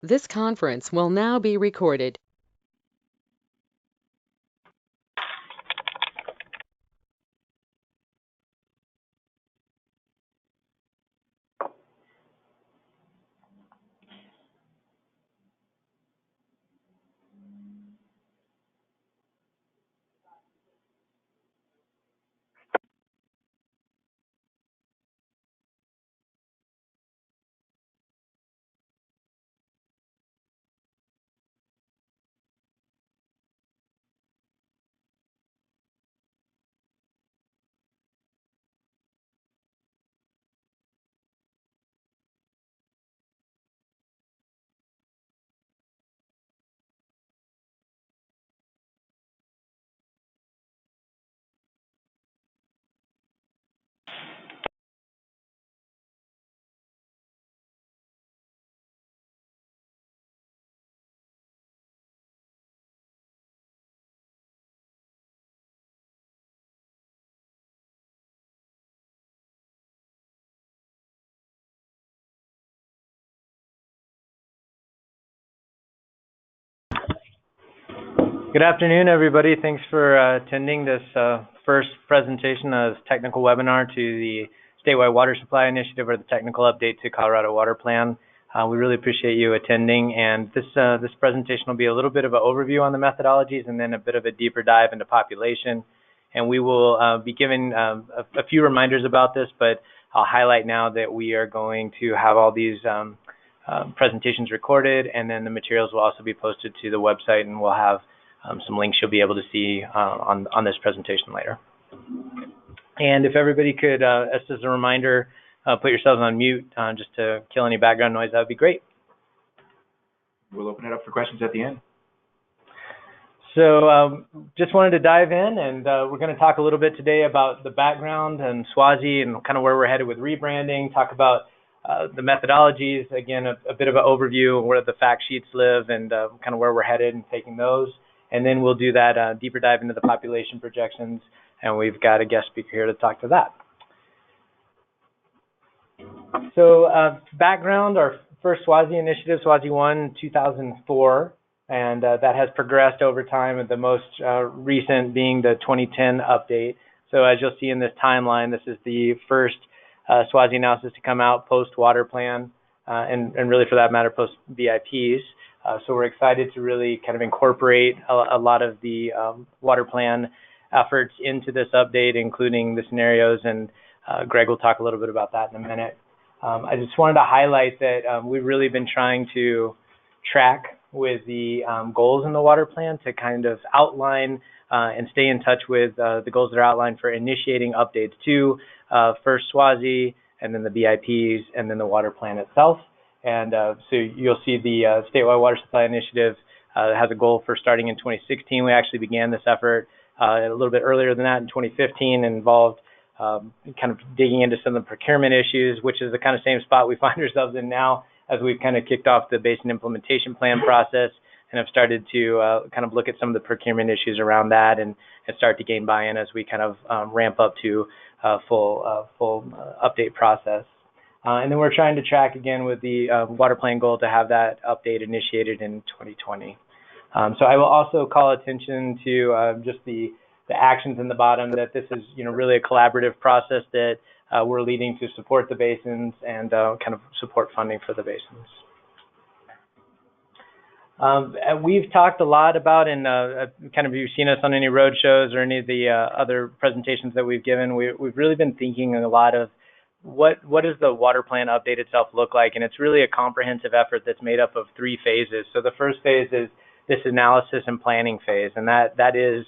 This conference will now be recorded. Good afternoon, everybody. Thanks for attending this first presentation of this technical webinar to the Statewide Water Supply Initiative, or the technical update to Colorado Water Plan. We really appreciate you attending, and this presentation will be a little bit of an overview on the methodologies and then a bit of a deeper dive into population. And we will be giving a few reminders about this, but I'll highlight now that we are going to have all these presentations recorded, and then the materials will also be posted to the website, and we'll have some links you'll be able to see on this presentation later. And if everybody could, as a reminder, put yourselves on mute just to kill any background noise, that would be great. We'll open it up for questions at the end. So just wanted to dive in, and we're going to talk a little bit today about the background and SWASI and kind of where we're headed with rebranding, talk about the methodologies, again, a bit of an overview of where the fact sheets live and kind of where we're headed and taking those. And then we'll do that deeper dive into the population projections, and we've got a guest speaker here to talk to that. So background, our first SWASI initiative, SWASI 1, 2004, and that has progressed over time, with the most recent being the 2010 update. So as you'll see in this timeline, this is the first SWASI analysis to come out post-water plan, and really for that matter, post-BIPs. So we're excited to really kind of incorporate a lot of the water plan efforts into this update, including the scenarios, and Greg will talk a little bit about that in a minute. I just wanted to highlight that we've really been trying to track with the goals in the water plan to kind of outline and stay in touch with the goals that are outlined for initiating updates to first SWASI, and then the BIPs, and then the water plan itself. And so you'll see the Statewide Water Supply Initiative has a goal for starting in 2016. We actually began this effort a little bit earlier than that in 2015, and involved kind of digging into some of the procurement issues, which is the kind of same spot we find ourselves in now, as we've kind of kicked off the Basin implementation plan process and have started to kind of look at some of the procurement issues around that, and start to gain buy-in as we kind of ramp up to full update process. And then we're trying to track again with the water plan goal to have that update initiated in 2020. So I will also call attention to just the actions in the bottom, that this is really a collaborative process that we're leading to support the basins and kind of support funding for the basins. We've talked a lot about, and kind of you've seen us on any road shows or any of the other presentations that we've given, we've really been thinking a lot of what does the water plan update itself look like, and it's really a comprehensive effort that's made up of 3 phases. So the first phase is this analysis and planning phase, and that is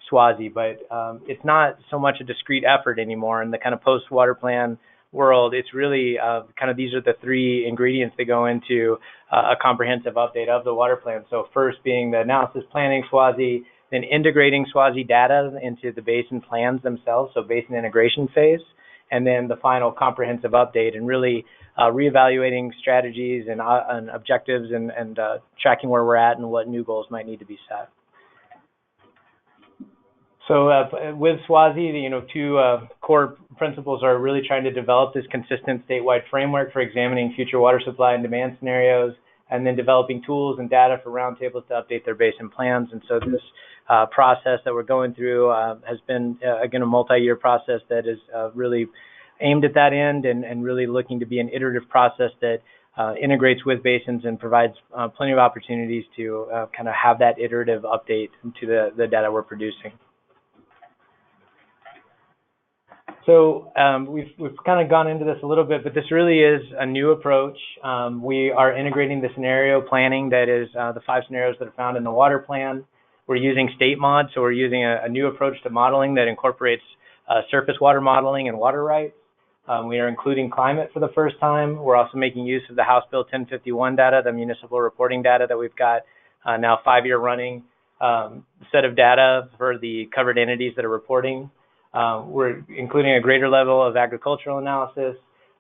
SWASI, but it's not so much a discrete effort anymore in the kind of post-water plan world. It's really kind of, these are the 3 ingredients that go into a comprehensive update of the water plan. So first being the analysis, planning, SWASI, then integrating SWASI data into the basin plans themselves, so basin integration phase, and then the final comprehensive update, and really reevaluating strategies and objectives, and tracking where we're at and what new goals might need to be set. So with SWASI, 2 core principles are really trying to develop this consistent statewide framework for examining future water supply and demand scenarios, and then developing tools and data for roundtables to update their basin plans. And so this process that we're going through has been, again, a multi-year process that is really aimed at that end and really looking to be an iterative process that integrates with basins and provides plenty of opportunities to kind of have that iterative update to the data we're producing. So we've kind of gone into this a little bit, but this really is a new approach. We are integrating the scenario planning that is the 5 scenarios that are found in the water plan. We're using state mod, so we're using a new approach to modeling that incorporates surface water modeling and water rights. We are including climate for the first time. We're also making use of the House Bill 1051 data, the municipal reporting data that we've got now 5-year running set of data for the covered entities that are reporting. We're including a greater level of agricultural analysis.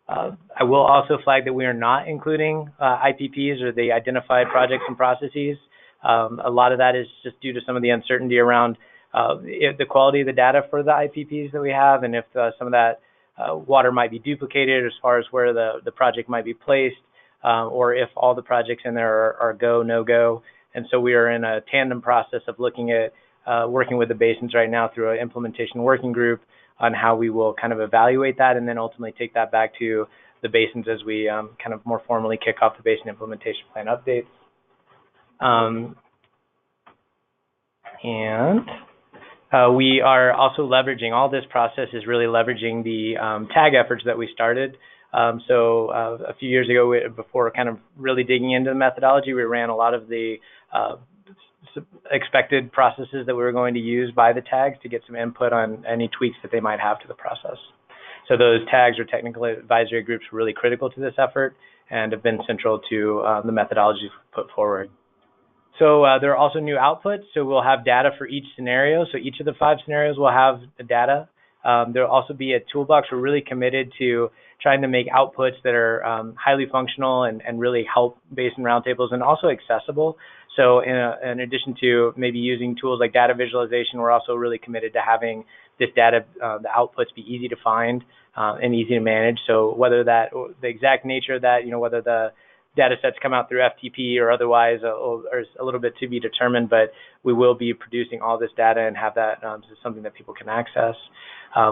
I will also flag that we are not including IPPs or the identified projects and processes. A lot of that is just due to some of the uncertainty around the quality of the data for the IPPs that we have, and if some of that water might be duplicated as far as where the project might be placed, or if all the projects in there are go, no go. And so we are in a tandem process of looking at working with the basins right now through an implementation working group on how we will kind of evaluate that and then ultimately take that back to the basins as we kind of more formally kick off the basin implementation plan updates. We are also leveraging, all this process is really leveraging the tag efforts that we started. So a few years ago, before kind of really digging into the methodology, we ran a lot of the expected processes that we were going to use by the tags to get some input on any tweaks that they might have to the process. So those tags or technical advisory groups were really critical to this effort and have been central to the methodology put forward. So there are also new outputs. So we'll have data for each scenario. So each of the 5 scenarios will have the data. There'll also be a toolbox. We're really committed to trying to make outputs that are highly functional and really help basin roundtables and also accessible. So in addition to maybe using tools like data visualization, we're also really committed to having this data, the outputs be easy to find and easy to manage. So whether that, the exact nature of that, whether the data sets come out through FTP or otherwise, is a little bit to be determined, but we will be producing all this data and have that as something that people can access.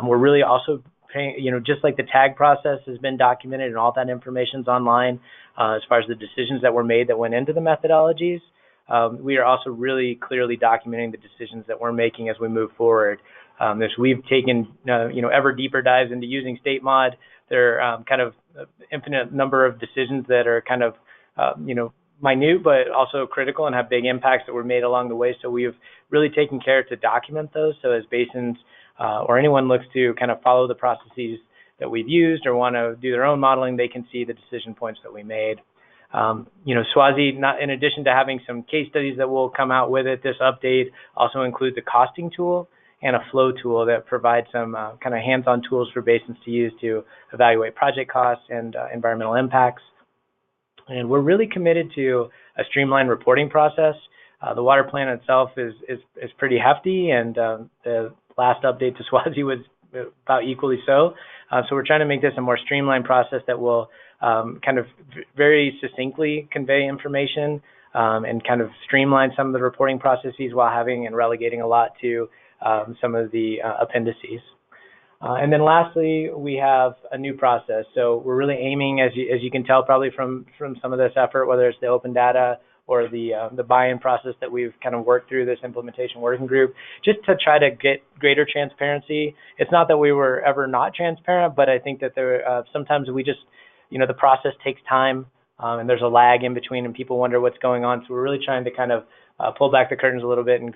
We're really also paying, just like the tag process has been documented and all that information's online as far as the decisions that were made that went into the methodologies. We are also really clearly documenting the decisions that we're making as we move forward. As we've taken, ever deeper dives into using state mod, there are kind of infinite number of decisions that are kind of, minute, but also critical and have big impacts that were made along the way. So we've really taken care to document those. So as basins or anyone looks to kind of follow the processes that we've used or want to do their own modeling, they can see the decision points that we made. Swazi, in addition to having some case studies that will come out with it, this update also includes a costing tool and a flow tool that provides some kind of hands-on tools for basins to use to evaluate project costs and environmental impacts. And we're really committed to a streamlined reporting process. The water plan itself is pretty hefty, and the last update to Swazi was about equally so. So we're trying to make this a more streamlined process that will kind of very succinctly convey information and kind of streamline some of the reporting processes while having and relegating a lot to some of the appendices. And then lastly, we have a new process. So we're really aiming, as you can tell probably from some of this effort, whether it's the open data or the buy-in process that we've kind of worked through this implementation working group, just to try to get greater transparency. It's not that we were ever not transparent, but I think that there sometimes we just, the process takes time and there's a lag in between and people wonder what's going on. So we're really trying to kind of pull back the curtains a little bit and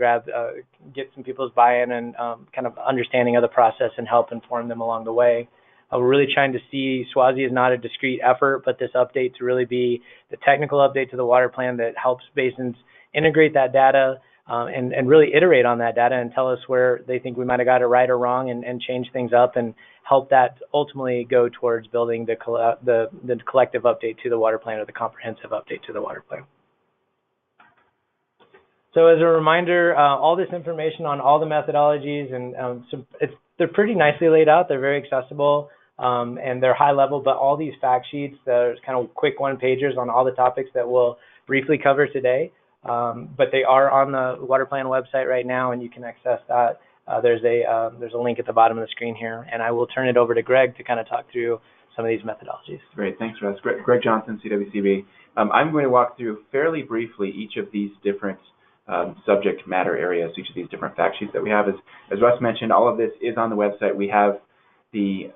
get some people's buy-in and kind of understanding of the process and help inform them along the way. We're really trying to see Swazi as not a discrete effort, but this update to really be the technical update to the water plan that helps basins integrate that data and really iterate on that data and tell us where they think we might have got it right or wrong and change things up and help that ultimately go towards building the collective update to the water plan or the comprehensive update to the water plan. So as a reminder, all this information on all the methodologies and they're pretty nicely laid out. They're very accessible. and they're high level, but all these fact sheets, there's kind of quick one-pagers on all the topics that we'll briefly cover today, but they are on the water plan website right now, and you can access that. There's a link at the bottom of the screen here, and I will turn it over to Greg to kind of talk through some of these methodologies. Great, thanks, Russ. Greg Johnson, CWCB. I'm going to walk through fairly briefly each of these different subject matter areas, each of these different fact sheets that we have. As Russ mentioned, all of this is on the website. We have the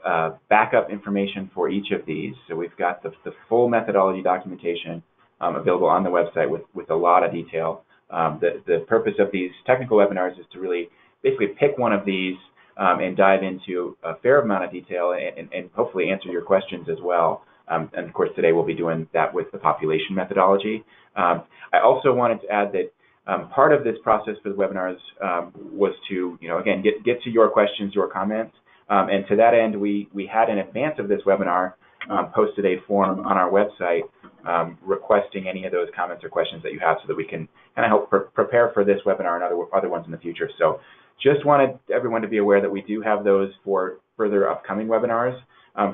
backup information for each of these. So we've got the full methodology documentation available on the website with a lot of detail. The purpose of these technical webinars is to really basically pick one of these and dive into a fair amount of detail and hopefully answer your questions as well. And of course, today we'll be doing that with the population methodology. I also wanted to add that part of this process for the webinars was to, again, get to your questions, your comments. And to that end, we had in advance of this webinar posted a form on our website requesting any of those comments or questions that you have so that we can kind of help prepare for this webinar and other ones in the future. So just wanted everyone to be aware that we do have those for further upcoming webinars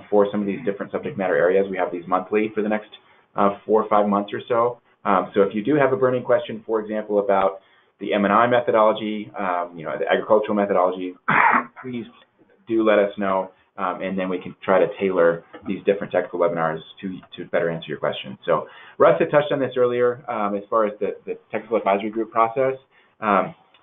for some of these different subject matter areas. We have these monthly for the next 4 or 5 months or so. So if you do have a burning question, for example, about the M&I methodology, the agricultural methodology, please do let us know, and then we can try to tailor these different technical webinars to better answer your questions. So Russ had touched on this earlier as far as the technical advisory group process.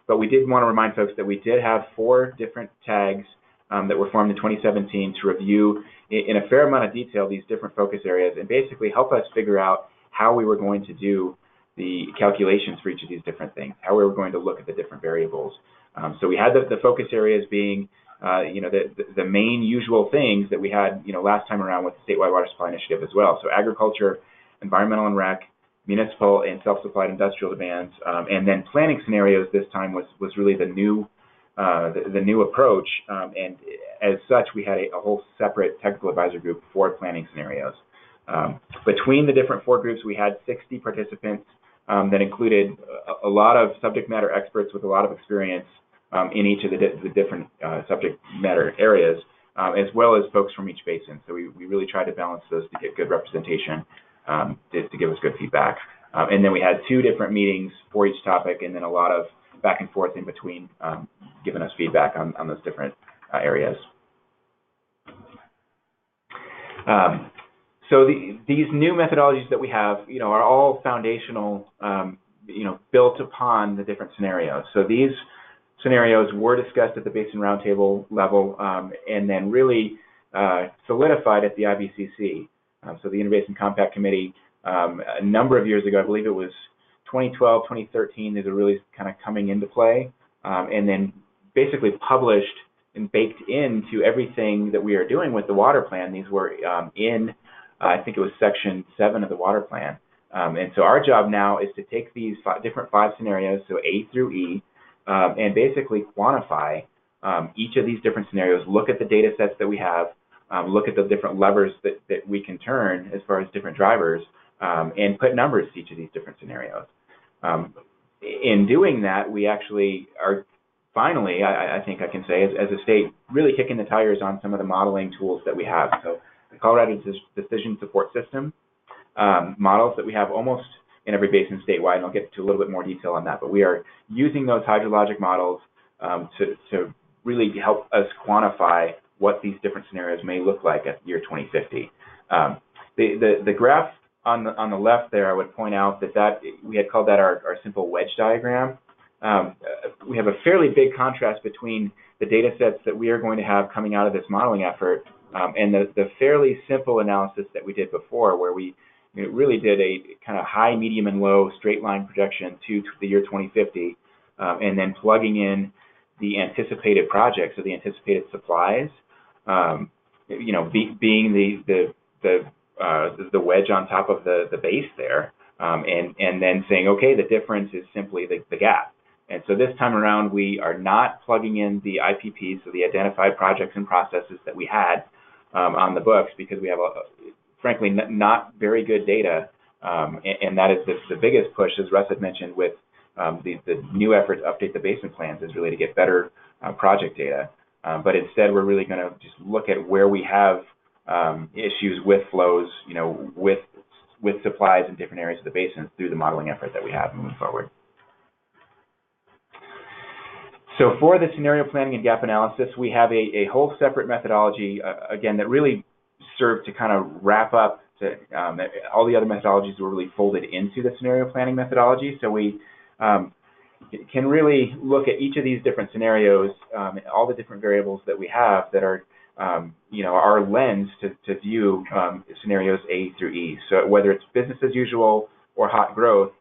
But we did want to remind folks that we did have 4 different tags that were formed in 2017 to review in a fair amount of detail these different focus areas and basically help us figure out how we were going to do the calculations for each of these different things, how we were going to look at the different variables. So we had the focus areas being, the main usual things that we had, last time around with the statewide water supply initiative as well. So agriculture, environmental and rec, municipal and self-supplied industrial demands, and then planning scenarios this time was really the new approach, and as such we had a whole separate technical advisory group for planning scenarios. Between the different 4 groups, we had 60 participants that included a lot of subject matter experts with a lot of experience in each of the different subject matter areas, as well as folks from each basin. So we really tried to balance those to get good representation. To give us good feedback. And then we had 2 different meetings for each topic and then a lot of back and forth in between giving us feedback on those different areas. So these new methodologies that we have, are all foundational, built upon the different scenarios. So these scenarios were discussed at the Basin Roundtable level and then really solidified at the IBCC. So the Interbasin Compact Committee, a number of years ago, I believe it was 2012, 2013, these are really kind of coming into play, and then basically published and baked into everything that we are doing with the water plan. These were in, I think it was section 7 of the water plan. And so our job now is to take these different 5 scenarios, so A through E, and basically quantify each of these different scenarios, look at the data sets that we have, look at the different levers that we can turn as far as different drivers, and put numbers to each of these different scenarios. In doing that, we actually are finally, I think I can say, as a state, really kicking the tires on some of the modeling tools that we have. So the Colorado Decision Support System models that we have almost in every basin statewide, and I'll get to a little bit more detail on that, but we are using those hydrologic models to really help us quantify what these different scenarios may look like at year 2050. The graph on the left there, I would point out that we had called that our simple wedge diagram. We have a fairly big contrast between the data sets that we are going to have coming out of this modeling effort and the fairly simple analysis that we did before, where we really did a kind of high, medium, and low straight line projection to the year 2050, and then plugging in the anticipated projects, so the anticipated supplies, being the wedge on top of the base there, and then saying, okay, the difference is simply the gap. And so this time around, we are not plugging in the IPPs, so the identified projects and processes that we had on the books, because we have, frankly, not very good data, and that is the biggest push, as Russ had mentioned, with the new effort to update the basin plans, is really to get better project data. But instead, we're really going to just look at where we have issues with flows, with supplies in different areas of the basin through the modeling effort that we have moving forward. So for the scenario planning and gap analysis, we have a whole separate methodology, again, that really served to kind of wrap up all the other methodologies were really folded into the scenario planning methodology. So we can really look at each of these different scenarios, all the different variables that we have that are, our lens to view scenarios A through E. So whether it's business as usual or hot growth,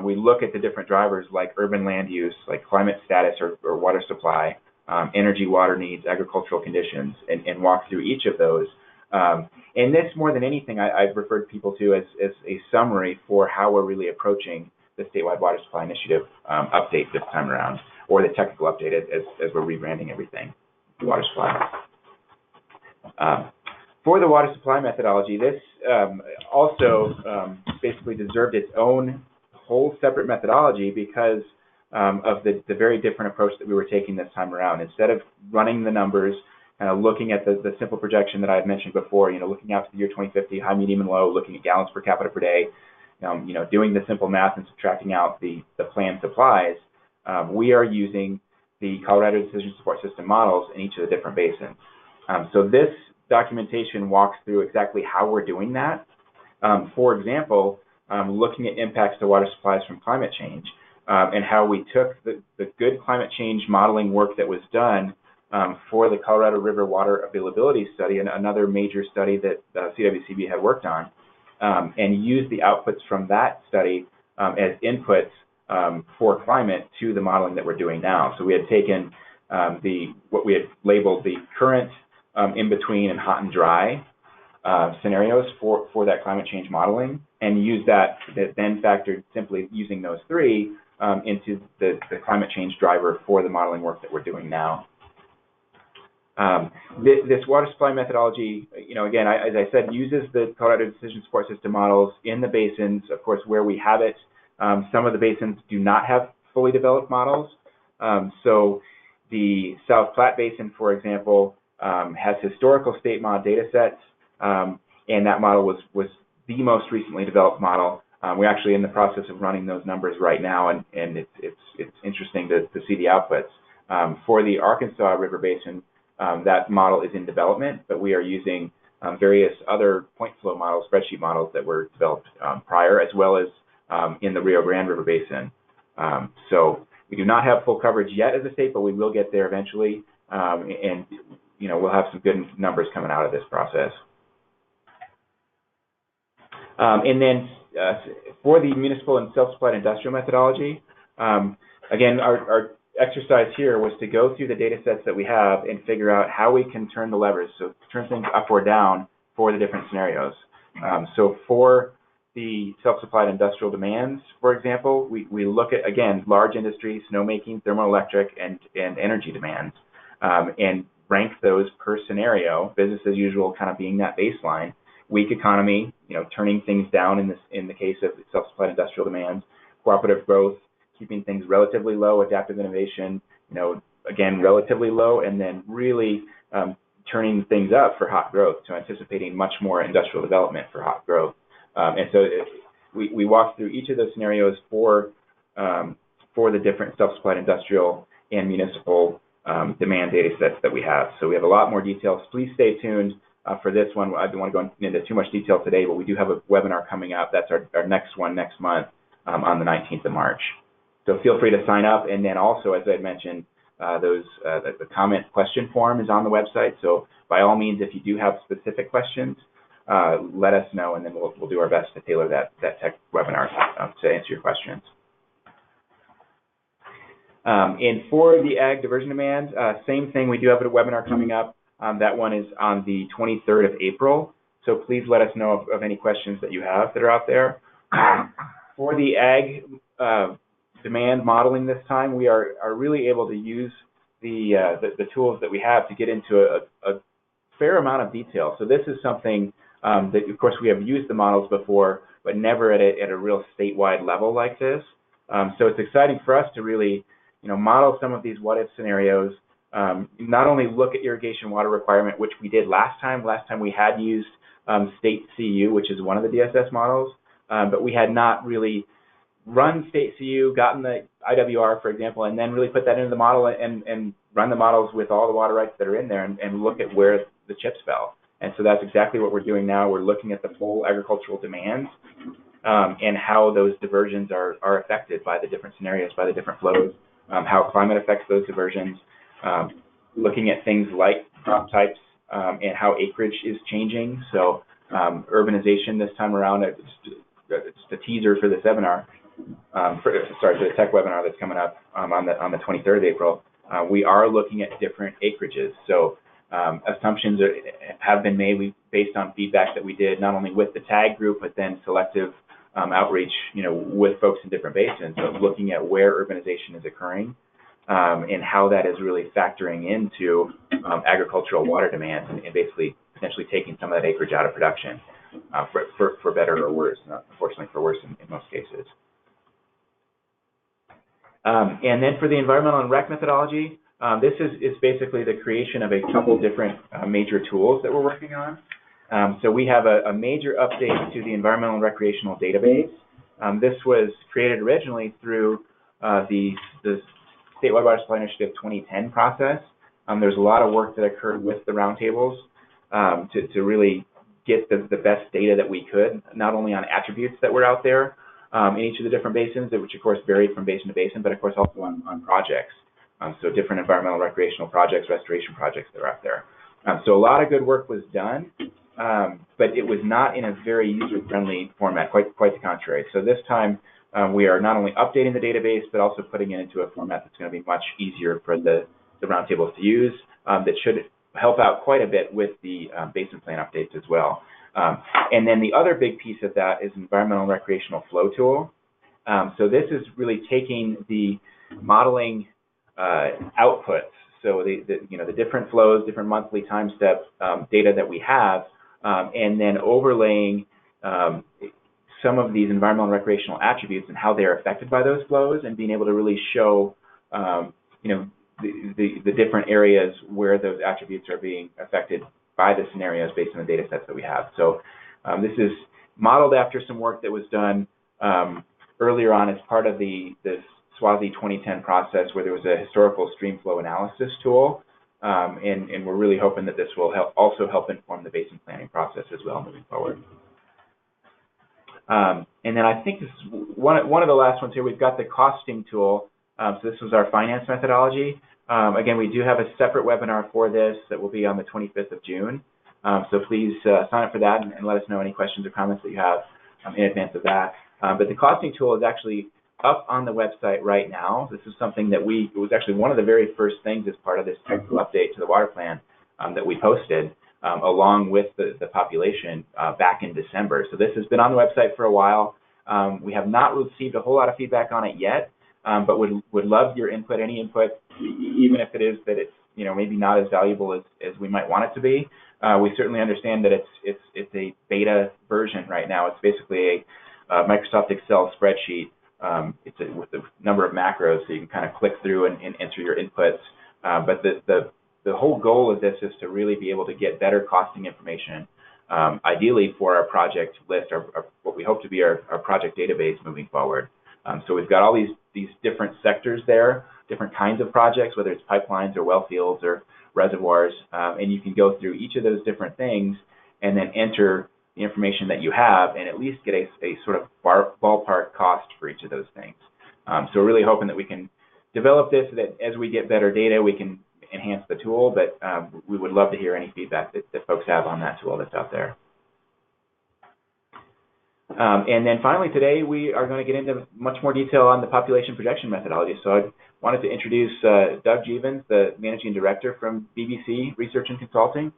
we look at the different drivers like urban land use, like climate status or water supply, energy, water needs, agricultural conditions, and walk through each of those. And this, more than anything, I've referred people to as a summary for how we're really approaching the statewide water supply initiative update this time around, or the technical update as we're rebranding everything, the water supply. For the water supply methodology, this also basically deserved its own whole separate methodology because of the very different approach that we were taking this time around. Instead of running the numbers, looking at the simple projection that I had mentioned before, looking out to the year 2050, high, medium, and low, looking at gallons per capita per day, doing the simple math and subtracting out the planned supplies, we are using the Colorado Decision Support System models in each of the different basins. So this documentation walks through exactly how we're doing that. For example, looking at impacts to water supplies from climate change and how we took the good climate change modeling work that was done for the Colorado River Water Availability Study, and another major study that CWCB had worked on, and used the outputs from that study as inputs for climate to the modeling that we're doing now. So we had taken what we had labeled the current, in between, and hot and dry scenarios for that climate change modeling, and used that then factored simply using those three into the climate change driver for the modeling work that we're doing now. This water supply methodology, again, as I said, uses the Colorado Decision Support System models in the basins, of course, where we have it. Some of the basins do not have fully developed models. So the South Platte Basin, for example, has historical state mod data sets, and that model was the most recently developed model. We're actually in the process of running those numbers right now, and it's interesting to see the outputs. For the Arkansas River Basin, that model is in development, but we are using various other point flow models, spreadsheet models that were developed prior, as well as in the Rio Grande River Basin. So we do not have full coverage yet as a state, but we will get there eventually, and we'll have some good numbers coming out of this process. And then for the municipal and self-supplied industrial methodology, again, our exercise here was to go through the data sets that we have and figure out how we can turn the levers, so turn things up or down for the different scenarios. So for the self-supplied industrial demands, for example, we look at, again, large industry, snowmaking, thermoelectric, and energy demands, and rank those per scenario, business as usual kind of being that baseline, weak economy, turning things down in the case of self-supplied industrial demands, cooperative growth, keeping things relatively low, adaptive innovation, again, relatively low, and then really turning things up for hot growth, so anticipating much more industrial development for hot growth. And so we walk through each of those scenarios for the different self-supplied industrial and municipal demand data sets that we have. So we have a lot more details. Please stay tuned for this one. I don't want to go into too much detail today, but we do have a webinar coming up. That's our next one next month on the 19th of March. So feel free to sign up. And then also, as I mentioned, the comment question form is on the website. So by all means, if you do have specific questions, let us know, and then we'll do our best to tailor that tech webinar to answer your questions. And for the ag diversion demand, same thing. We do have a webinar coming up. That one is on the 23rd of April. So please let us know of any questions that you have that are out there. For the ag demand modeling this time, we are really able to use the tools that we have to get into a fair amount of detail. So this is something that, of course, we have used the models before, but never at a real statewide level like this. So it's exciting for us to really, model some of these what-if scenarios not only look at irrigation water requirement, which we did last time. Last time we had used state CU, which is one of the DSS models, but we had not really run state CU, gotten the IWR, for example, and then really put that into the model and run the models with all the water rights that are in there and look at where the chips fell. And so that's exactly what we're doing now. We're looking at the full agricultural demands and how those diversions are affected by the different scenarios, by the different flows, how climate affects those diversions, looking at things like crop types and how acreage is changing. So urbanization this time around, it's a teaser for the webinar, for the tech webinar that's coming up on the 23rd of April. We are looking at different acreages. So assumptions have been made based on feedback that we did not only with the TAG group, but then selective outreach, with folks in different basins, of looking at where urbanization is occurring and how that is really factoring into agricultural water demands and basically potentially taking some of that acreage out of production for better or worse, unfortunately for worse in most cases. And then for the environmental and rec methodology, this is basically the creation of a couple different major tools that we're working on. So we have a major update to the environmental and recreational database. This was created originally through the Statewide Water Supply Initiative 2010 process. There's a lot of work that occurred with the roundtables to really get the best data that we could, not only on attributes that were out there in each of the different basins, which of course varied from basin to basin, but of course also on projects. So different environmental recreational projects, restoration projects that are out there. So a lot of good work was done, but it was not in a very user-friendly format, quite the contrary. So this time we are not only updating the database, but also putting it into a format that's going to be much easier for the roundtables to use, that should help out quite a bit with the basin plan updates as well. And then the other big piece of that is environmental and recreational flow tool. So this is really taking the modeling outputs, so the different flows, different monthly time step data that we have, and then overlaying some of these environmental and recreational attributes and how they are affected by those flows, and being able to really show the different areas where those attributes are being affected by the scenarios based on the data sets that we have. So this is modeled after some work that was done earlier on as part of the SWASI 2010 process, where there was a historical stream flow analysis tool, and we're really hoping that this will also help inform the basin planning process as well moving forward. And then I think this is one of the last ones here. We've got the costing tool. So this was our finance methodology. Again, we do have a separate webinar for this that will be on the 25th of June. So please sign up for that and let us know any questions or comments that you have in advance of that. But the costing tool is actually up on the website right now. This is something that it was actually one of the very first things as part of this technical update to the water plan that we posted along with the population back in December. So this has been on the website for a while. We have not received a whole lot of feedback on it yet, but would love your input, any input, even if it is that it's maybe not as valuable as we might want it to be. We certainly understand that it's a beta version right now. It's basically a Microsoft Excel spreadsheet. It's with a number of macros, so you can kind of click through and enter your inputs. But the whole goal of this is to really be able to get better costing information, ideally for our project list, or what we hope to be our project database moving forward. So we've got all these different sectors there, different kinds of projects, whether it's pipelines or well fields or reservoirs, and you can go through each of those different things and then enter the information that you have and at least get a sort of ballpark cost for each of those things. So we're really hoping that we can develop this so that as we get better data, we can enhance the tool, but we would love to hear any feedback that folks have on that tool that's out there. And then finally today, we are going to get into much more detail on the population projection methodology. So I wanted to introduce Doug Jeavons, the Managing Director from BBC Research and Consulting,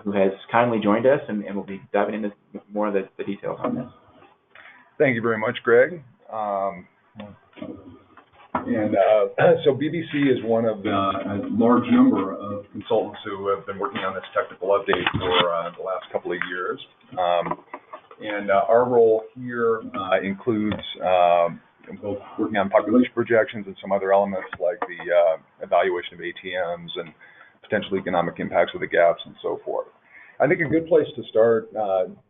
who has kindly joined us, and will be diving into more of the details on this. Thank you very much, Greg. So BBC is one of a large number of consultants who have been working on this technical update for the last couple of years. And our role here includes both working on population projections and some other elements like the evaluation of ATMs and potential economic impacts of the gaps and so forth. I think a good place to start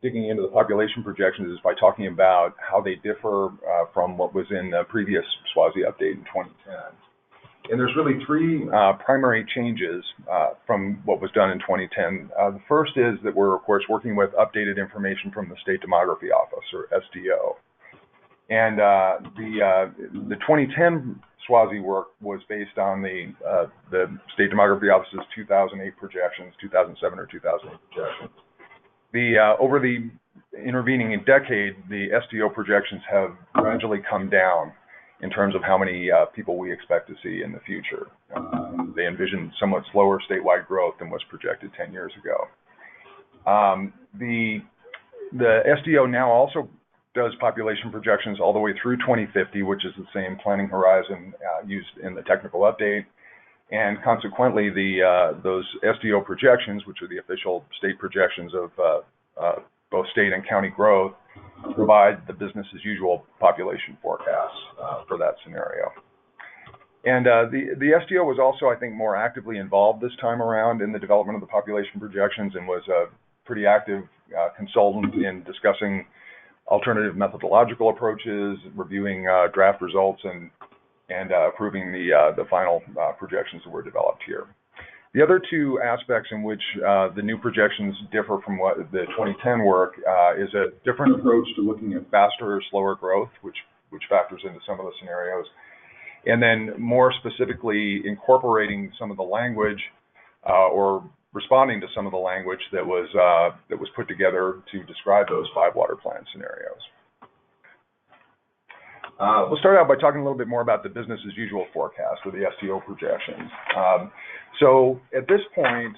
digging into the population projections is by talking about how they differ from what was in the previous SWASI update in 2010. And there's really three primary changes from what was done in 2010. The first is that we're, of course, working with updated information from the State Demography Office, or SDO. And the 2010 SWASI work was based on the State Demography Office's 2008 projections, 2007 or 2008 projections. Over the intervening decade, the SDO projections have gradually come down in terms of how many people we expect to see in the future. They envision somewhat slower statewide growth than was projected 10 years ago. The SDO now also does population projections all the way through 2050, which is the same planning horizon used in the technical update. And consequently, those SDO projections, which are the official state projections of both state and county growth, provide the business as usual population forecasts for that scenario. And the SDO was also, I think, more actively involved this time around in the development of the population projections and was a pretty active consultant in discussing alternative methodological approaches, reviewing draft results, and approving the final projections that were developed here. The other two aspects in which the new projections differ from what the 2010 work is a different approach to looking at faster or slower growth, which factors into some of the scenarios, and then more specifically incorporating some of the language or responding to some of the language that was put together to describe those 5 water plan scenarios. We'll start out by talking a little bit more about the business as usual forecast or the SDO projections. So at this point,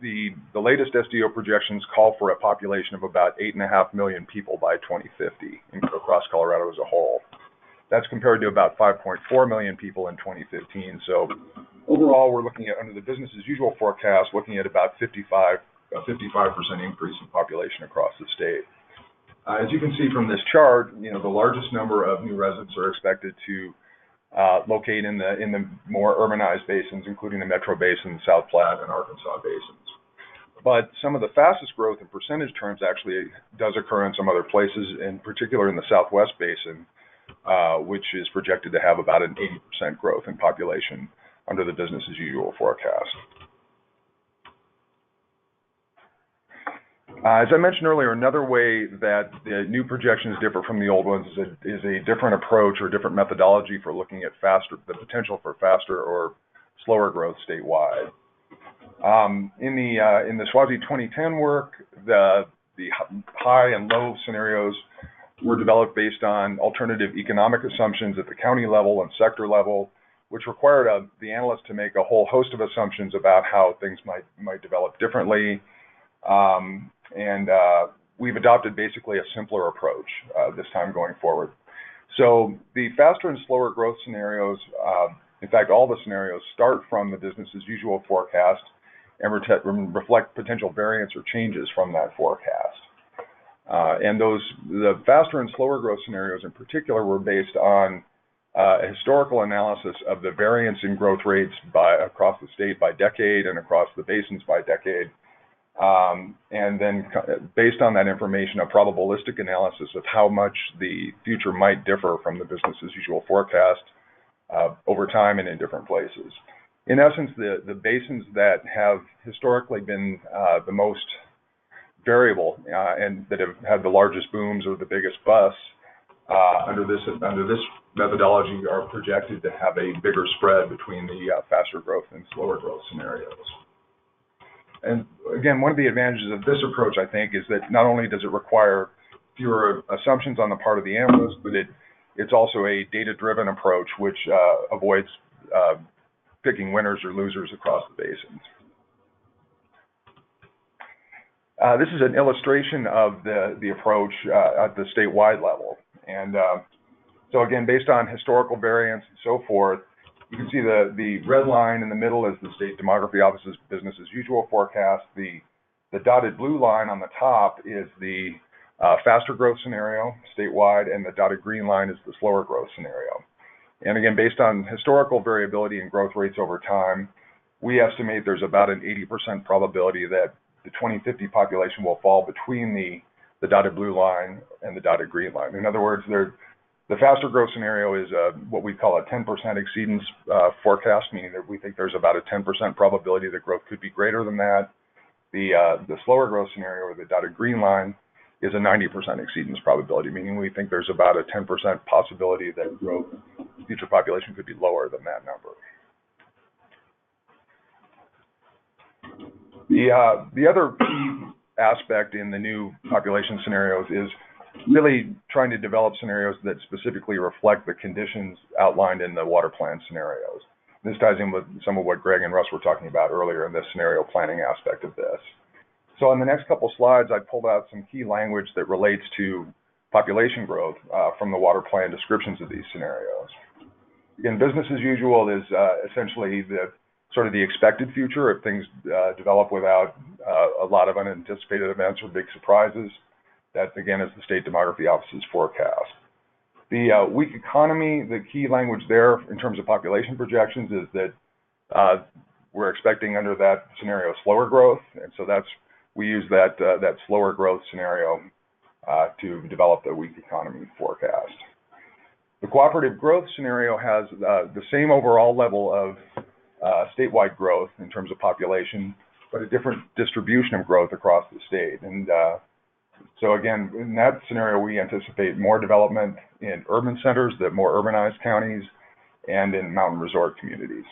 the latest SDO projections call for a population of about 8.5 million people by 2050 across Colorado as a whole. That's compared to about 5.4 million people in 2015. So overall, we're looking at, under the business as usual forecast, looking at about a 55% increase in population across the state. As you can see from this chart, the largest number of new residents are expected to locate in the more urbanized basins, including the Metro Basin, South Platte, and Arkansas basins. But some of the fastest growth in percentage terms actually does occur in some other places, in particular in the Southwest Basin, which is projected to have about an 80% growth in population under the business as usual forecast. As I mentioned earlier, another way that the new projections differ from the old ones is a different approach or different methodology for looking at the potential for faster or slower growth statewide. In the SWASI 2010 work, the high and low scenarios were developed based on alternative economic assumptions at the county level and sector level, which required the analyst to make a whole host of assumptions about how things might develop differently. We've adopted basically a simpler approach this time going forward. So the faster and slower growth scenarios, in fact, all the scenarios start from the business as usual forecast and reflect potential variance or changes from that forecast. The faster and slower growth scenarios in particular were based on a historical analysis of the variance in growth rates across the state by decade and across the basins by decade. And then based on that information, a probabilistic analysis of how much the future might differ from the business as usual forecast over time and in different places. In essence, the basins that have historically been the most variable and that have had the largest booms or the biggest busts under this methodology are projected to have a bigger spread between the faster growth and slower growth scenarios. And again, one of the advantages of this approach, I think, is that not only does it require fewer assumptions on the part of the analyst, but it's also a data-driven approach which avoids picking winners or losers across the basins. This is an illustration of the approach at the statewide level. And so again, based on historical variance and so forth, you can see the red line in the middle is the State Demography Office's business as usual forecast. The dotted blue line on the top is the Faster growth scenario statewide, and the dotted green line is the slower growth scenario. And again, based on historical variability in growth rates over time, we estimate there's about an 80% probability that the 2050 population will fall between the dotted blue line and the dotted green line. In other words, the faster growth scenario is what we call a 10% exceedance forecast, meaning that we think there's about a 10% probability that growth could be greater than that. The slower growth scenario, or the dotted green line, is a 90% exceedance probability, meaning we think there's about a 10% possibility that growth, future population could be lower than that number. The other key aspect in the new population scenarios is really trying to develop scenarios that specifically reflect the conditions outlined in the water plan scenarios. This ties in with some of what Greg and Russ were talking about earlier in the scenario planning aspect of this. So on the next couple slides, I pulled out some key language that relates to population growth from the water plan descriptions of these scenarios. Again, business as usual is essentially the expected future if things develop without a lot of unanticipated events or big surprises. That, again, is the State Demography Office's forecast. The weak economy, the key language there in terms of population projections is that we're expecting under that scenario slower growth, and so we use that slower growth scenario to develop the weak economy forecast. The cooperative growth scenario has the same overall level of statewide growth in terms of population, but a different distribution of growth across the state. And so again, in that scenario, we anticipate more development in urban centers, the more urbanized counties, and in mountain resort communities.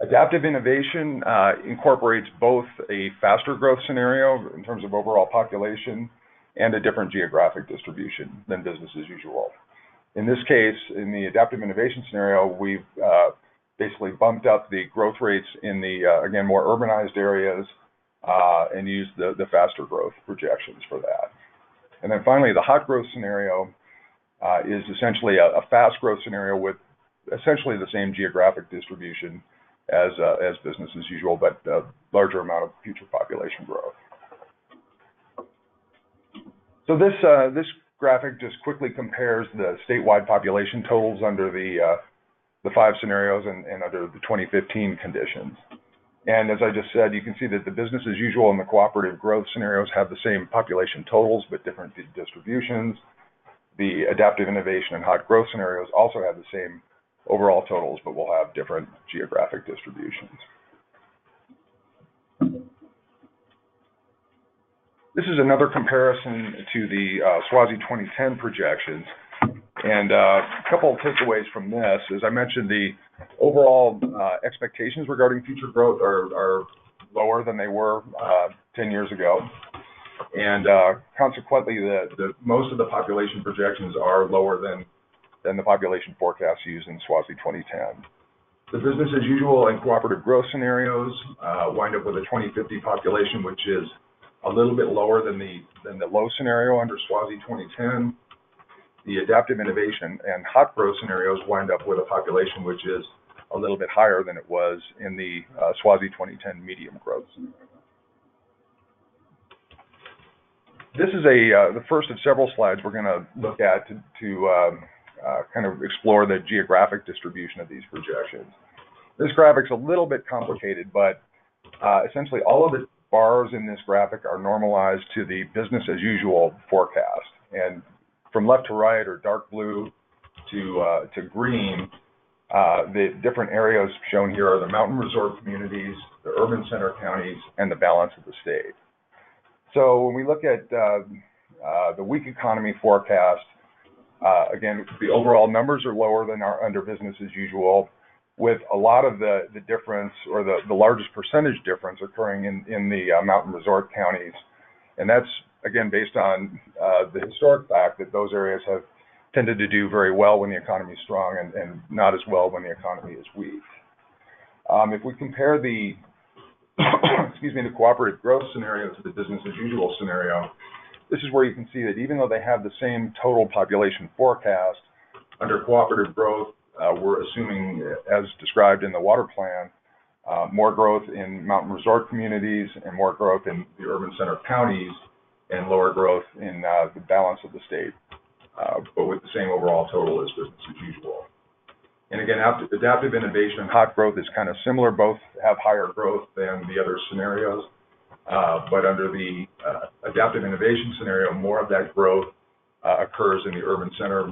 Adaptive innovation incorporates both a faster growth scenario in terms of overall population and a different geographic distribution than business as usual. In this case, in the adaptive innovation scenario, we've basically bumped up the growth rates in the, again, more urbanized areas and used the faster growth projections for that. And then finally, the hot growth scenario is essentially a fast growth scenario with essentially the same geographic distribution as business as usual, but a larger amount of future population growth. So this graphic just quickly compares the statewide population totals under the 5 scenarios and under the 2015 conditions. And as I just said, you can see that the business as usual and the cooperative growth scenarios have the same population totals, but different distributions. The adaptive innovation and hot growth scenarios also have the same overall totals, but will have different geographic distributions. This is another comparison to the SWASI 2010 projections. And a couple of takeaways from this, as I mentioned, the overall expectations regarding future growth are lower than they were 10 years ago. And consequently, most of the population projections are lower than the population forecasts used in SWASI 2010. The business as usual and cooperative growth scenarios wind up with a 2050 population, which is a little bit lower than the low scenario under SWASI 2010. The adaptive innovation and hot growth scenarios wind up with a population which is a little bit higher than it was in the SWASI 2010 medium growth scenario. This is the first of several slides we're going to look at to kind of explore the geographic distribution of these projections. This graphic's a little bit complicated, but essentially all of the bars in this graphic are normalized to the business as usual forecast. And from left to right, or dark blue to green, the different areas shown here are the mountain resort communities, the urban center counties, and the balance of the state. So when we look at the weak economy forecast, again, the overall numbers are lower than our under business as usual, with a lot of the difference, or the largest percentage difference, occurring in the mountain resort counties. And that's, again, based on the historic fact that those areas have tended to do very well when the economy is strong and not as well when the economy is weak. If we compare the the cooperative growth scenario to the business as usual scenario, this is where you can see that even though they have the same total population forecast, under cooperative growth, we're assuming, as described in the water plan, more growth in mountain resort communities and more growth in the urban center counties, and lower growth in the balance of the state, but with the same overall total as business as usual. And again, adaptive innovation and hot growth is kind of similar. Both have higher growth than the other scenarios, but under the adaptive innovation scenario, more of that growth occurs in the urban center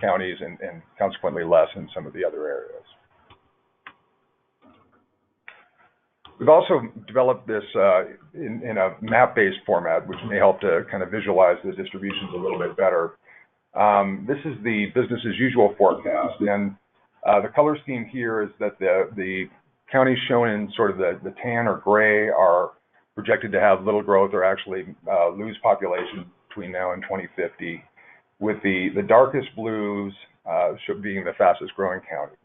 counties and consequently less in some of the other areas. We've also developed this in a map-based format, which may help to kind of visualize the distributions a little bit better. This is the business as usual forecast, and the color scheme here is that the counties shown in sort of the tan or gray are projected to have little growth or actually lose population between now and 2050, with the darkest blues being the fastest growing counties.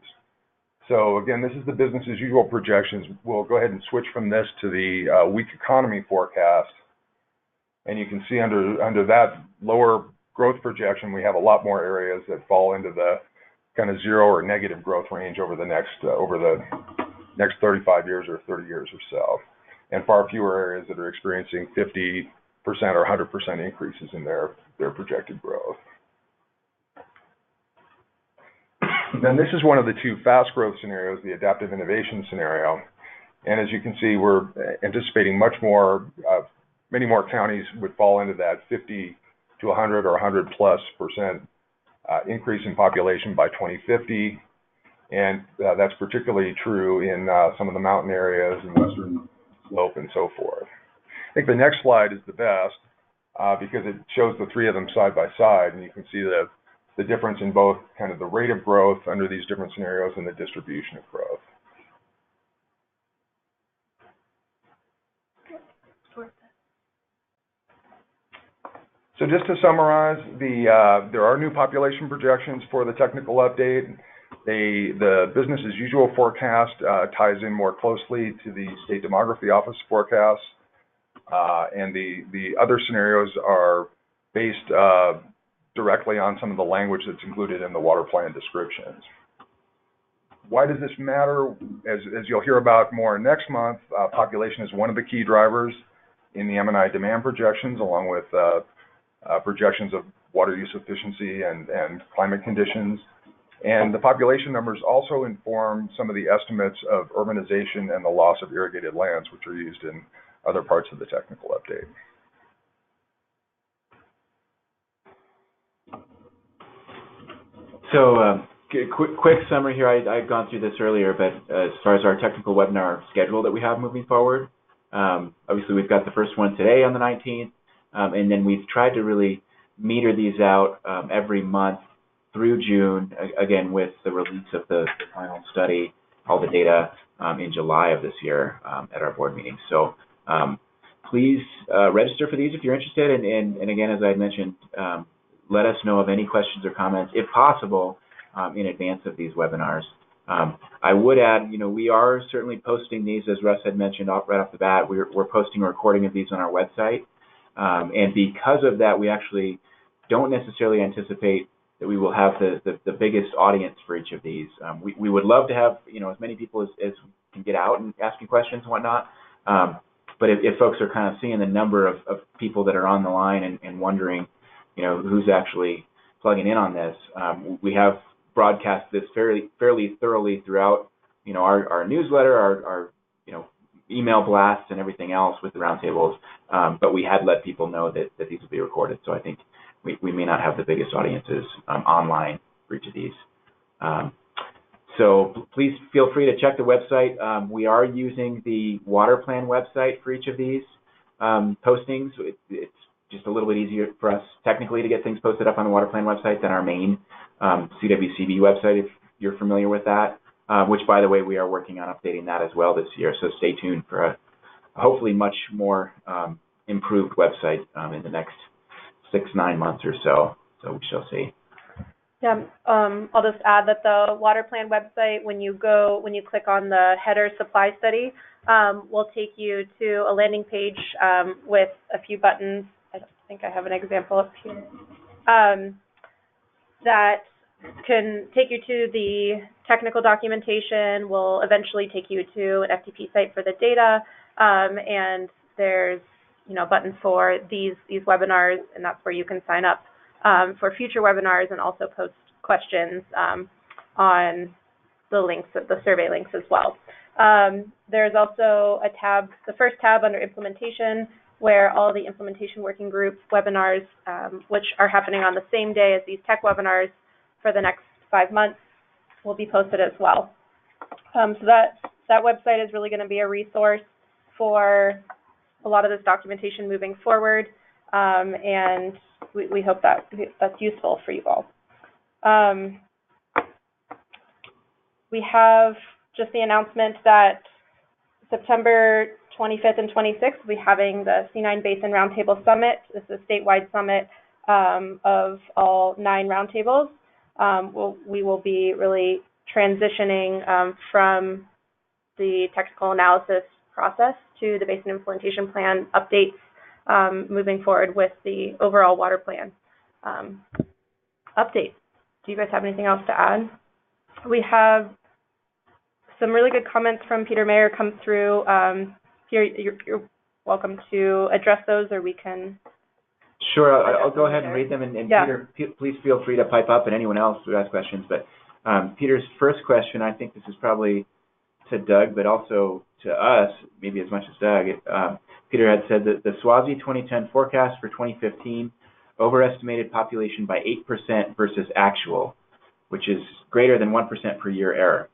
So again, this is the business as usual projections. We'll go ahead and switch from this to the weak economy forecast, and you can see under that lower growth projection, we have a lot more areas that fall into the kind of zero or negative growth range over the next 35 years or 30 years or so, and far fewer areas that are experiencing 50% or 100% increases in their projected growth. Then this is one of the two fast growth scenarios, the adaptive innovation scenario, and as you can see, we're anticipating much more, many more counties would fall into that 50 to 100 or 100+% increase in population by 2050, and that's particularly true in some of the mountain areas and western slope and so forth. I think the next slide is the best because it shows the three of them side by side, and you can see the difference in both kind of the rate of growth under these different scenarios and the distribution of growth. So just to summarize, there are new population projections for the technical update. The business as usual forecast ties in more closely to the State Demography Office forecast, and the other scenarios are based directly on some of the language that's included in the water plan descriptions. Why does this matter? As you'll hear about more next month, population is one of the key drivers in the M&I demand projections, along with projections of water use efficiency and climate conditions. And the population numbers also inform some of the estimates of urbanization and the loss of irrigated lands, which are used in other parts of the technical update. So quick summary here. I've gone through this earlier, but as far as our technical webinar schedule that we have moving forward, obviously we've got the first one today on the 19th, and then we've tried to really meter these out every month through June, again with the release of the final study, all the data in July of this year at our board meeting. So please register for these if you're interested, and again, as I had mentioned, let us know of any questions or comments, if possible, in advance of these webinars. I would add, we are certainly posting these, as Russ had mentioned right off the bat. We're posting a recording of these on our website, and because of that, we actually don't necessarily anticipate that we will have the biggest audience for each of these. We would love to have as many people as can get out and asking questions and whatnot. But if folks are kind of seeing the number of people that are on the line and wondering, who's actually plugging in on this, we have broadcast this fairly thoroughly throughout, our newsletter, our email blasts and everything else with the roundtables. But we had let people know that these will be recorded. So I think we may not have the biggest audiences online for each of these. So please feel free to check the website. We are using the water plan website for each of these postings. It's just a little bit easier for us technically to get things posted up on the water plan website than our main CWCB website, if you're familiar with that, which, by the way, we are working on updating that as well this year. So stay tuned for a hopefully much more improved website in the next 6-9 months or so. So we shall see. Yeah, I'll just add that the water plan website, when you click on the header supply study, will take you to a landing page with a few buttons. I think I have an example up here that can take you to the technical documentation, will eventually take you to an FTP site for the data, and there's a button for these webinars, and that's where you can sign up for future webinars and also post questions on the survey links as well. There's also a tab, the first tab under implementation, where all the implementation working group webinars, which are happening on the same day as these tech webinars for the next 5 months, will be posted as well. So that website is really going to be a resource for a lot of this documentation moving forward, and we hope that that's useful for you all. We have just the announcement that September 25th and 26th, we'll be having the C9 Basin Roundtable Summit. This is a statewide summit of all 9 roundtables. We will be really transitioning from the technical analysis process to the Basin Implementation Plan updates, moving forward with the overall water plan update. Do you guys have anything else to add? We have some really good comments from Peter Mayer come through. Here, you're welcome to address those, or we can. Sure, I'll go ahead and read them, and yeah. Peter, please feel free to pipe up, and anyone else who has questions. But Peter's first question, I think this is probably to Doug, but also to us, maybe as much as Doug. Peter had said that the SWASI 2010 forecast for 2015 overestimated population by 8% versus actual, which is greater than 1% per year error.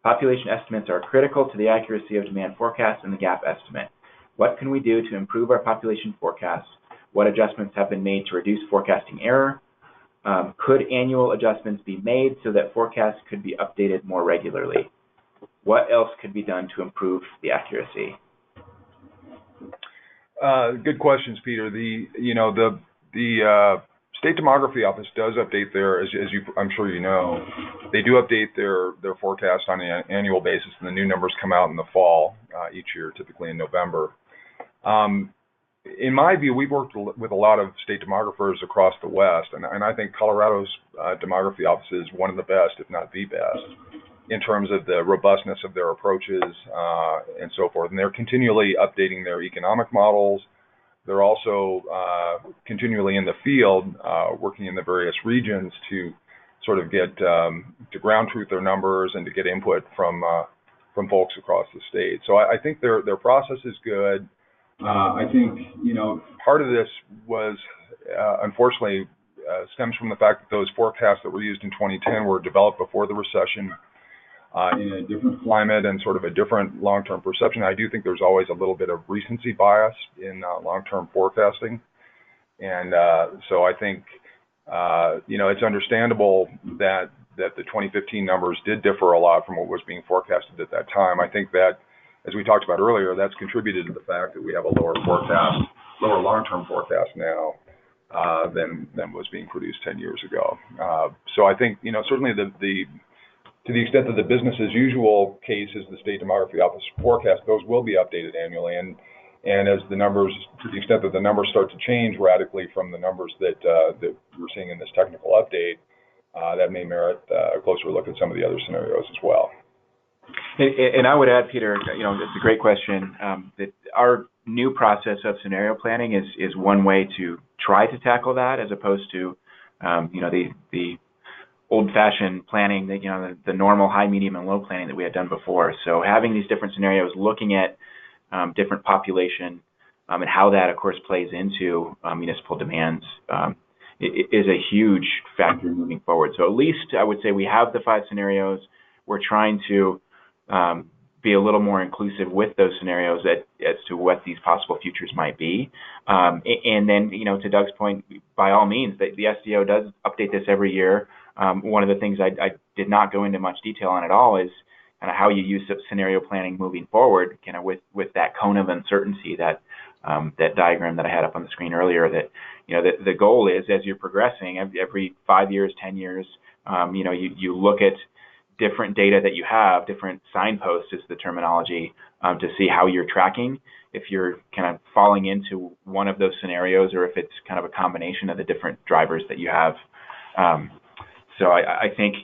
Population estimates are critical to the accuracy of demand forecasts and the gap estimate. What can we do to improve our population forecasts? What adjustments have been made to reduce forecasting error? Could annual adjustments be made so that forecasts could be updated more regularly? What else could be done to improve the accuracy? Good questions, Peter. The State Demography Office does update their, as I'm sure you know, they do update their forecast on an annual basis, and the new numbers come out in the fall each year, typically in November. In my view, we've worked with a lot of state demographers across the West, and I think Colorado's Demography Office is one of the best, if not the best, in terms of the robustness of their approaches and so forth. And they're continually updating their economic models. They're also continually in the field, working in the various regions to sort of get to ground truth their numbers and to get input from folks across the state. So I think their process is good. I think part of this was unfortunately stems from the fact that those forecasts that were used in 2010 were developed before the recession, in a different climate and sort of a different long-term perception. I do think there's always a little bit of recency bias in long-term forecasting. And so I think, it's understandable that the 2015 numbers did differ a lot from what was being forecasted at that time. I think that, as we talked about earlier, that's contributed to the fact that we have a lower long-term forecast now than was being produced 10 years ago. So I think, certainly to the extent that the business as usual case is the State Demography Office forecast, those will be updated annually. And as the numbers, to the extent that the numbers start to change radically from the numbers that we're seeing in this technical update, that may merit a closer look at some of the other scenarios as well. And I would add, Peter, it's a great question, that our new process of scenario planning is one way to try to tackle that, as opposed to, the old-fashioned planning, the normal high, medium, and low planning that we had done before. So having these different scenarios, looking at different population and how that, of course, plays into municipal demands is a huge factor moving forward. So at least I would say we have the 5 scenarios. We're trying to be a little more inclusive with those scenarios as to what these possible futures might be. And then, to Doug's point, by all means, the SDO does update this every year. One of the things I did not go into much detail on at all is kind of how you use scenario planning moving forward, kind of with that cone of uncertainty, that diagram that I had up on the screen earlier, that, the goal is, as you're progressing every 5 years, 10 years, you look at different data that you have, different signposts is the terminology, to see how you're tracking, if you're kind of falling into one of those scenarios, or if it's kind of a combination of the different drivers that you have. So I think,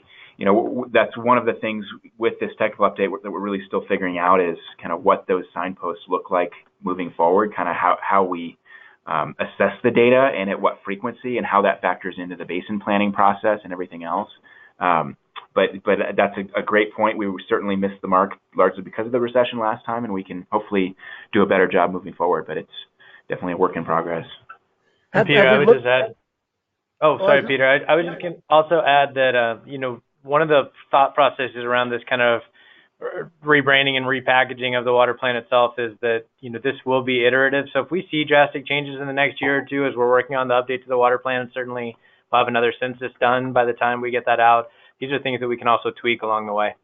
that's one of the things with this technical update that we're really still figuring out is kind of what those signposts look like moving forward, kind of how we assess the data and at what frequency and how that factors into the basin planning process and everything else. But that's a great point. We certainly missed the mark largely because of the recession last time, and we can hopefully do a better job moving forward, but it's definitely a work in progress. Peter, I would just add, Peter, I was just going to also add that, one of the thought processes around this kind of rebranding and repackaging of the water plan itself is that, this will be iterative. So if we see drastic changes in the next year or two as we're working on the update to the water plan, certainly we'll have another census done by the time we get that out. These are things that we can also tweak along the way.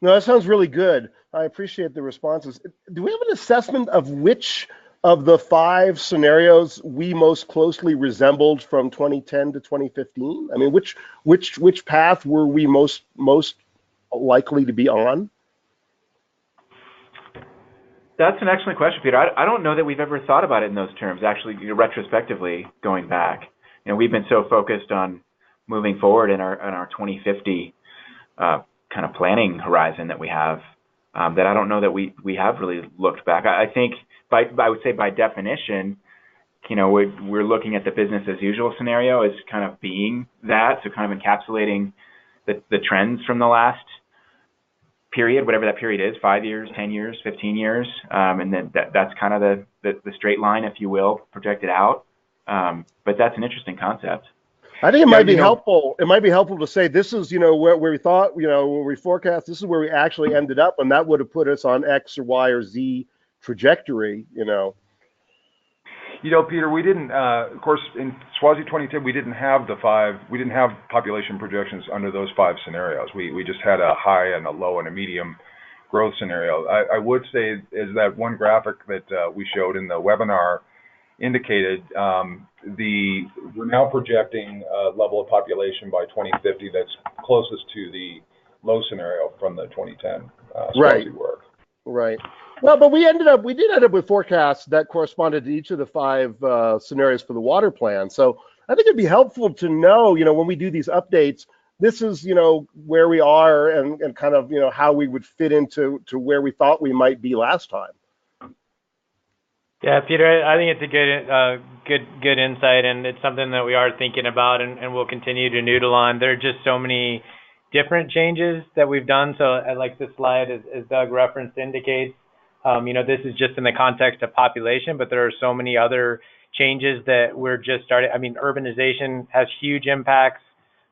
No, that sounds really good. I appreciate the responses. Do we have an assessment of which of the 5 scenarios we most closely resembled from 2010 to 2015? I mean, which path were we most likely to be on? That's an excellent question, Peter. I don't know that we've ever thought about it in those terms, actually, retrospectively going back. We've been so focused on moving forward in our 2050 kind of planning horizon that we have that I don't know that we have really looked back. I think I would say by definition, we're looking at the business as usual scenario as kind of being that, so kind of encapsulating the trends from the last period, whatever that period is, 5 years, 10 years, 15 years, and then that's kind of the straight line, if you will, projected out. But that's an interesting concept. I think it might be helpful. It might be helpful to say this is, where we thought, where we forecast, this is where we actually ended up, and that would have put us on X or Y or Z trajectory, Peter, we didn't, of course, in Swazi 2010, we didn't have population projections under those 5 scenarios. We just had a high and a low and a medium growth scenario. I would say is that one graphic that we showed in the webinar indicated we're now projecting a level of population by 2050 that's closest to the low scenario from the 2010 Swazi work. Right. Well, but we did end up with forecasts that corresponded to each of the 5 scenarios for the water plan. So I think it'd be helpful to know, when we do these updates, this is, where we are and kind of, how we would fit into where we thought we might be last time. Yeah, Peter, I think it's a good insight, and it's something that we are thinking about and we'll continue to noodle on. There are just so many different changes that we've done. So I like this slide, as Doug referenced, indicates, this is just in the context of population, but there are so many other changes that we're just starting. I mean, urbanization has huge impacts,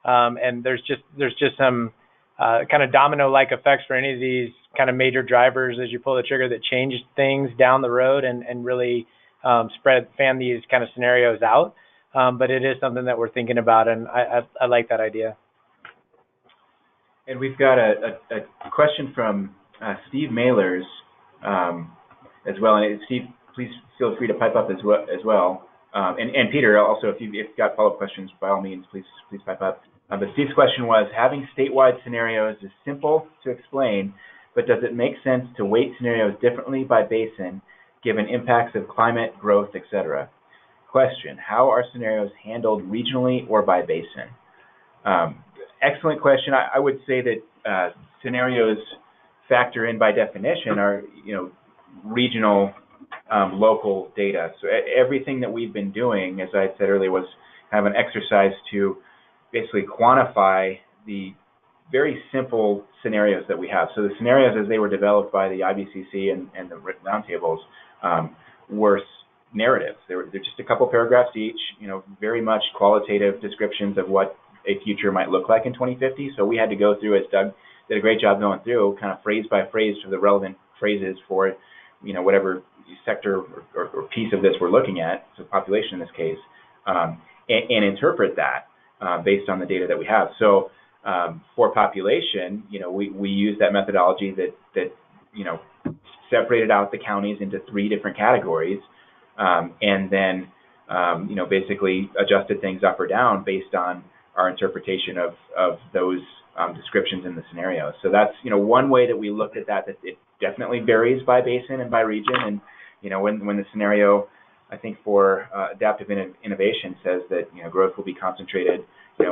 and there's just some kind of domino-like effects for any of these kind of major drivers as you pull the trigger that change things down the road and really fan these kind of scenarios out. But it is something that we're thinking about, and I like that idea. And we've got a question from Steve Mailers as well. And Steve, please feel free to pipe up as well. And Peter, also, if you've got follow-up questions, by all means, please pipe up. But Steve's question was, having statewide scenarios is simple to explain, but does it make sense to weight scenarios differently by basin, given impacts of climate, growth, etc.? Question, how are scenarios handled regionally or by basin? Excellent question. I would say that scenarios factor in by definition are, regional, local data. So everything that we've been doing, as I said earlier, was kind of an exercise to basically quantify the very simple scenarios that we have. So the scenarios as they were developed by the IBCC and the roundtables were narratives. They're just a couple paragraphs each, very much qualitative descriptions of what a future might look like in 2050. So we had to go through, as Doug did a great job going through, kind of phrase by phrase for the relevant phrases for, whatever sector or piece of this we're looking at, so population in this case, and interpret that based on the data that we have. So for population, we use that methodology that separated out the counties into 3 different categories, and then basically adjusted things up or down based on our interpretation of those descriptions in the scenario. So that's one way that we looked at that it definitely varies by basin and by region. And when the scenario, I think for adaptive innovation says that growth will be concentrated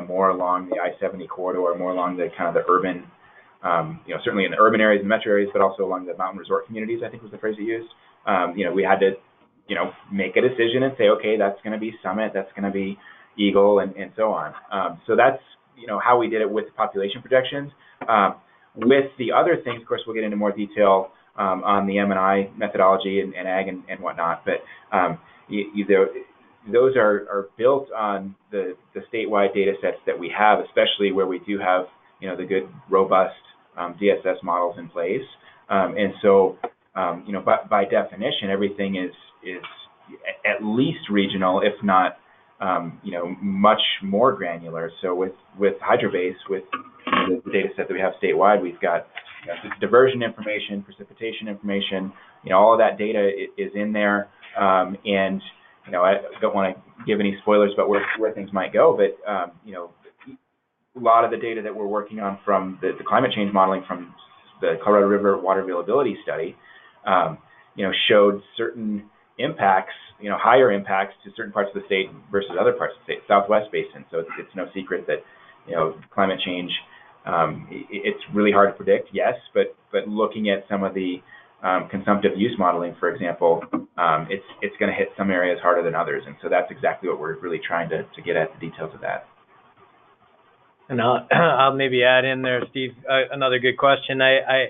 more along the I-70 corridor, more along the kind of the urban, certainly in the urban areas and metro areas, but also along the mountain resort communities, I think was the phrase he used. We had to, make a decision and say, okay, that's going to be Summit, that's going to be Eagle, and so on. So that's, how we did it with population projections. With the other things, of course, we'll get into more detail on the M&I methodology and ag and whatnot, but those are built on the statewide data sets that we have, especially where we do have, the good, robust DSS models in place. And so, by definition, everything is at least regional, if not, much more granular. So with HydroBase, with the data set that we have statewide, we've got diversion information, precipitation information, all of that data is in there. And, I don't want to give any spoilers about where things might go, but, a lot of the data that we're working on from the climate change modeling from the Colorado River Water Availability Study, showed certain impacts, higher impacts to certain parts of the state versus other parts of the state, Southwest Basin. So it's no secret that, climate change, it's really hard to predict, yes, but looking at some of the consumptive use modeling, for example, it's going to hit some areas harder than others. And so that's exactly what we're really trying to get at, the details of that. And I'll maybe add in there, Steve, another good question. I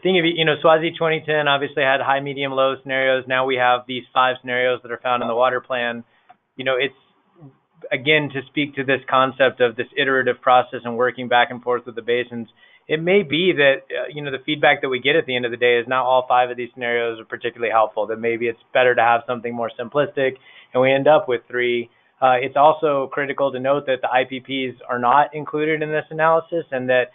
think if SWASI 2010 obviously had high, medium, low scenarios. Now we have these 5 scenarios that are found in the water plan. It's, again, to speak to this concept of this iterative process and working back and forth with the basins, it may be that, the feedback that we get at the end of the day is not all 5 of these scenarios are particularly helpful, that maybe it's better to have something more simplistic, and we end up with 3. It's also critical to note that the IPPs are not included in this analysis, and that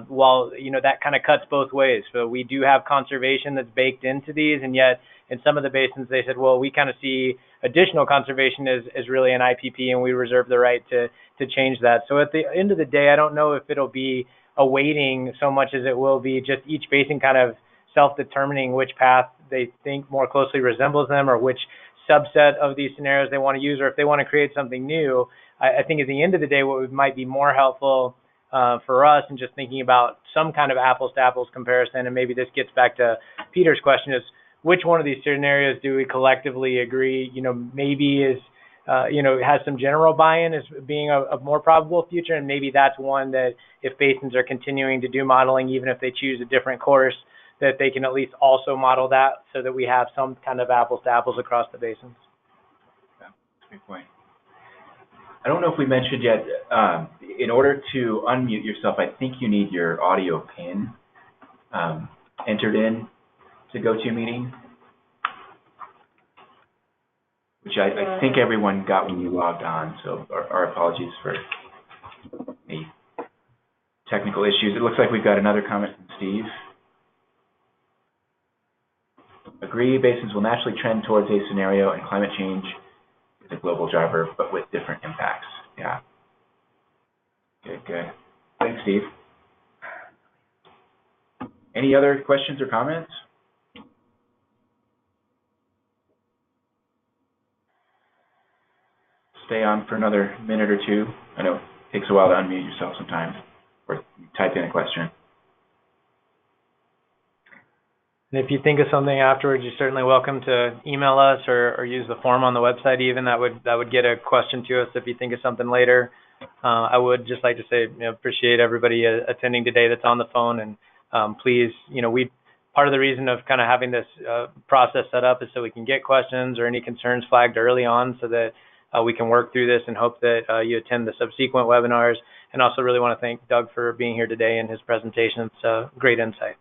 while, that kind of cuts both ways. So we do have conservation that's baked into these, and yet in some of the basins they said, well, we kind of see additional conservation as really an IPP, and we reserve the right to change that. So at the end of the day, I don't know if it'll be a weighting so much as it will be just each basin kind of self-determining which path they think more closely resembles them, or which subset of these scenarios they want to use, or if they want to create something new. I think at the end of the day, what might be more helpful for us, and just thinking about some kind of apples to apples comparison, and maybe this gets back to Peter's question, is which one of these scenarios do we collectively agree, maybe is, has some general buy-in as being a more probable future, and maybe that's one that if basins are continuing to do modeling, even if they choose a different course, that they can at least also model that so that we have some kind of apples to apples across the basins. Yeah, that's a good point. I don't know if we mentioned yet, in order to unmute yourself, I think you need your audio pin entered in to GoToMeeting, which I think everyone got when you logged on, so our apologies for the technical issues. It looks like we've got another comment from Steve. Agree, basins will naturally trend towards a scenario, and climate change is a global driver, but with different impacts. Yeah. Good. Thanks, Steve. Any other questions or comments? Stay on for another minute or two. I know it takes a while to unmute yourself sometimes, or type in a question. And if you think of something afterwards, you're certainly welcome to email us or use the form on the website even. That would get a question to us if you think of something later. I would just like to say, appreciate everybody attending today that's on the phone, and please, part of the reason of kind of having this process set up is so we can get questions or any concerns flagged early on, so that we can work through this and hope that you attend the subsequent webinars. And also really want to thank Doug for being here today and his presentation. It's a great insight.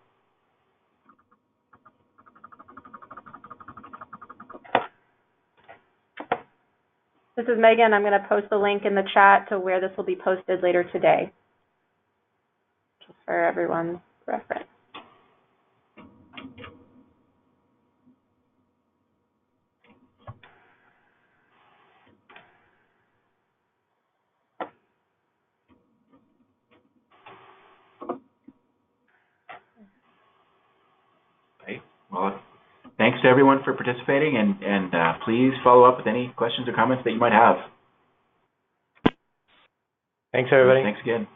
This is Megan. I'm going to post the link in the chat to where this will be posted later today, just for everyone's reference. Okay. Well, thanks to everyone for participating, and please follow up with any questions or comments that you might have. Thanks, everybody. Thanks again.